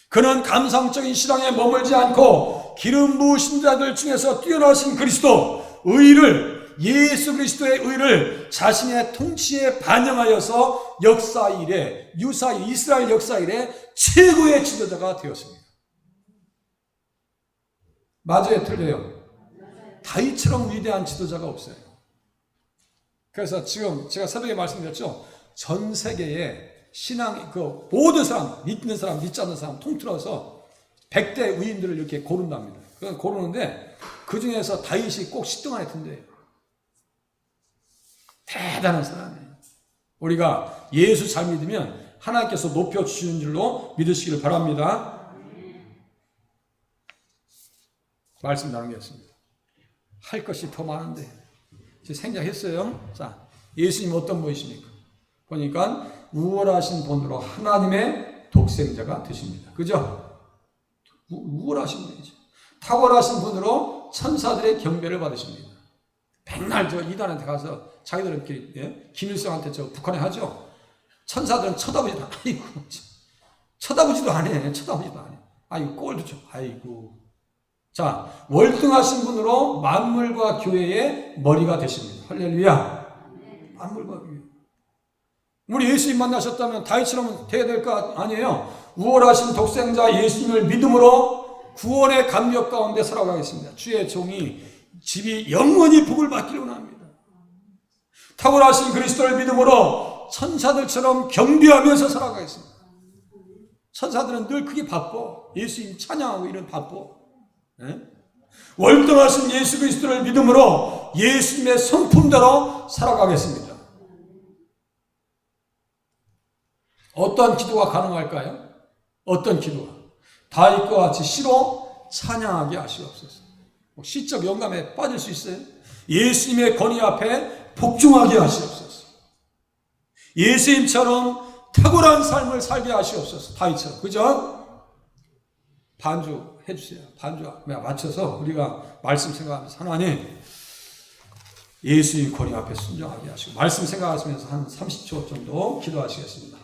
그는 감상적인 신앙에 머물지 않고 기름 부으신 자들 중에서 뛰어나신 그리스도 의를, 예수 그리스도의 의를 자신의 통치에 반영하여서 역사 이래, 유사일, 이스라엘 역사 이래 최고의 지도자가 되었습니다. 맞아요, 틀려요? 다윗처럼 위대한 지도자가 없어요. 그래서 지금 제가 새벽에 말씀드렸죠. 전 세계에 신앙, 모든 사람, 믿는 사람, 믿지 않는 사람 통틀어서 100대 의인들을 이렇게 고른답니다. 그래서 고르는데 그 중에서 다윗이 꼭 10등 안에 든대요. 대단한 사람이에요. 우리가 예수 잘 믿으면 하나님께서 높여주시는 줄로 믿으시기를 바랍니다. 말씀 나누겠습니다. 할 것이 더 많은데 생략했어요. 자, 예수님 어떤 분이십니까? 보니까 우월하신 분으로 하나님의 독생자가 되십니다. 그죠? 우월하신 분이죠. 탁월하신 분으로 천사들의 경배를 받으십니다. 백날 저 이단한테 가서 자기들은 김일성한테 저 북한에 하죠. 천사들은 쳐다보지도 않아. 아이고, 쳐다보지도 않아. 쳐다보지도 않아. 아이고, 꼴도 좀. 아이고. 자, 월등하신 분으로 만물과 교회의 머리가 되십니다. 할렐루야. 만물과 교회. 우리 예수님 만나셨다면 다윗처럼 돼야 될 거 아니에요. 우월하신 독생자 예수님을 믿음으로 구원의 감격 가운데 살아가겠습니다. 주의 종이 집이 영원히 복을 받기를 원합니다. 탁월하신 그리스도를 믿음으로 천사들처럼 경배하면서 살아가겠습니다. 천사들은 늘 그게 바빠. 예수님 찬양하고 이런 바빠. 네? 월등하신 예수 그리스도를 믿음으로 예수님의 성품대로 살아가겠습니다. 어떤 기도가 가능할까요? 어떤 기도가? 다윗과 같이 시로 찬양하게 하시옵소서. 시적 영감에 빠질 수 있어요? 예수님의 권위 앞에 복종하게 하시옵소서. 예수님처럼 탁월한 삶을 살게 하시옵소서. 다윗처럼. 그죠? 반주 해주세요. 반주 맞춰서 우리가 말씀 생각하면서 하나님 예수님 권위 앞에 순종하게 하시고 말씀 생각하시면서 한 30초 정도 기도하시겠습니다.